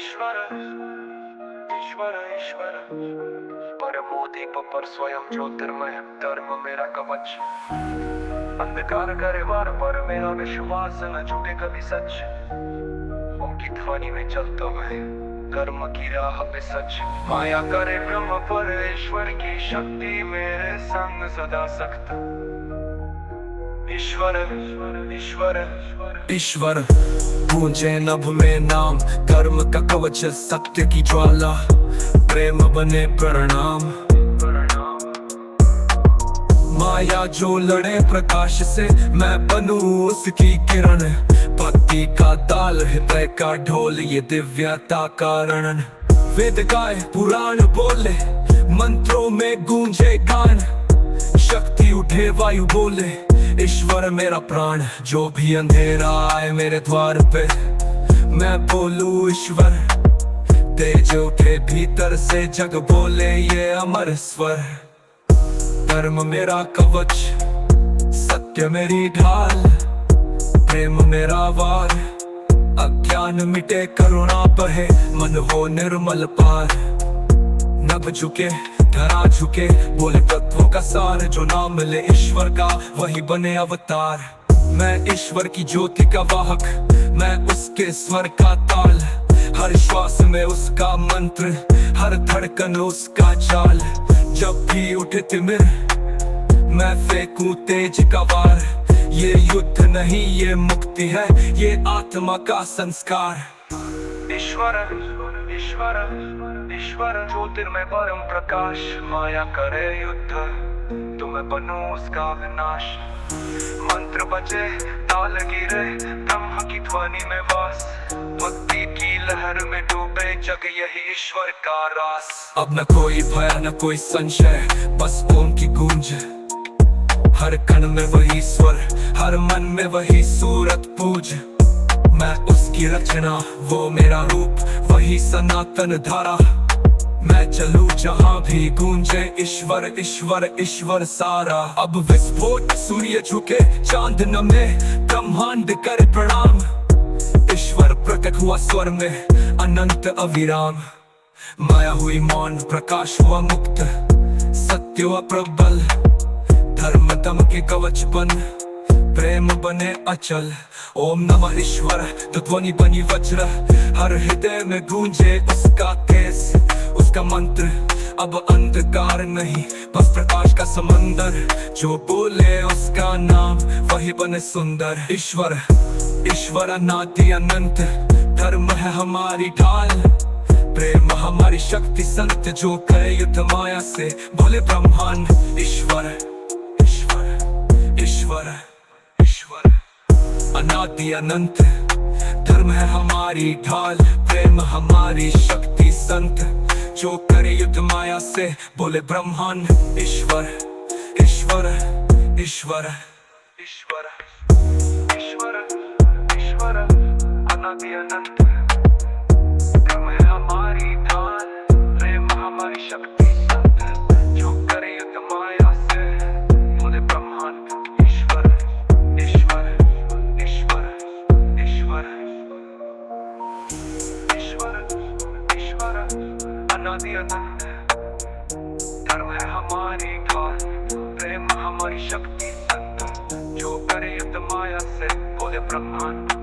ईश्वर ईश्वर ईश्वर परमोधि पर स्वयं ज्योतिर्मय धर्म मेरा कवच। अंधकार करे वार पर मेरा विश्वास न छूटे कभी सच। ओम की ध्वनि में चलता मैं कर्म की राह पे सच। माया करे ब्रह्म पर ईश्वर की शक्ति मेरे संग सदा सख्त। ईश्वर ईश्वर ईश्वर गूंजे नभ में नाम, कर्म का कवच सत्य की ज्वाला, प्रेम बने प्रणाम। माया जो लड़े प्रकाश से, मैं बनूं उसकी किरण। भक्ति का ताल हृदय का ढोल, ये दिव्यता का रणन। वेद गाए पुराण बोले, मंत्रों में गूंजे गान। शक्ति उठे वायु बोले, ईश्वर मेरा प्राण। जो भी अंधेरा आए मेरे द्वार पे, मैं बोलूं ईश्वर। तेज उठे भीतर से, जग बोले ये अमर स्वर। धर्म मेरा कवच, सत्य मेरी ढाल, प्रेम मेरा वार। अज्ञान मिटे करुणा बहे, मन हो निर्मल पार। नभ झुके धरा झुके, बोले तत्वों का सार। जो नाम ले ईश्वर का, वही बने अवतार। मैं ईश्वर की ज्योति का वाहक, मैं उसके स्वर का ताल। हर श्वास में उसका मंत्र, हर धड़कन उसका चाल। जब भी उठे तिमिर, मैं फेंकूं तेज का वार। ये युद्ध नहीं ये मुक्ति है, ये आत्मा का संस्कार। ईश्वर ईश्वर ईश्वर ज्योतिर्मय परम प्रकाश। माया करे युद्ध, तो मैं बनूं उसका विनाश। मंत्र बजे ताल गिरे, ब्रह्म की ध्वनि में वास। भक्ति की लहर में डूबे जग, यही ईश्वर का रास। अब न कोई भय न कोई संशय, बस ओम की गूंज। हर कण में वही स्वर, हर मन में वही सूरत पूज। मैं उसकी रचना, वो मेरा रूप, वही सनातन धारा। मैं चलूं जहां भी गूंजे ईश्वर ईश्वर ईश्वर सारा। अब विस्फोट सूर्य झुके, चांद नमे, ब्रह्मांड करे प्रणाम। ईश्वर प्रकट हुआ स्वर में, अनंत अविराम। माया हुई मौन, प्रकाश हुआ मुक्त, सत्य हुआ प्रबल। धर्म दम के कवच बन, प्रेम बने अचल। ओम नमः ईश्वर, तो ध्वनि बनी वज्र। हर हृदय में गूंजे उसका तेज, उसका मंत्र। अब अंधकार नहीं, बस प्रकाश का समंदर। जो बोले उसका नाम, वही बने सुंदर। ईश्वर ईश्वर अनादि अनंत, धर्म है हमारी ढाल। प्रेम हमारी शक्ति, संत जो करे युद्ध माया से, बोले ब्रह्मांड। ईश्वर ईश्वर ईश्वर ईश्वर अनादि अनंत, धर्म है हमारी ढाल। प्रेम हमारी शक्ति, संत जो करे युद्ध माया से, बोले ब्रह्मांड। ईश्वर ईश्वर ईश्वर ईश्वर ईश्वर ईश्वर अनादि अनंत, धर्म है हमारी ढाल। प्रेम हमारी शक्ति, संत जो करे युद्ध माया से, बोले ब्रह्मांड। ईश्वर ईश्वर ईश्वर ईश्वर ईश्वर ईश्वर अनादि अनंत, धर्म है हमारी ढाल। प्रेम हमारी शक्ति, संत जो करे युद्ध माया से, बोले ब्रह्मांड।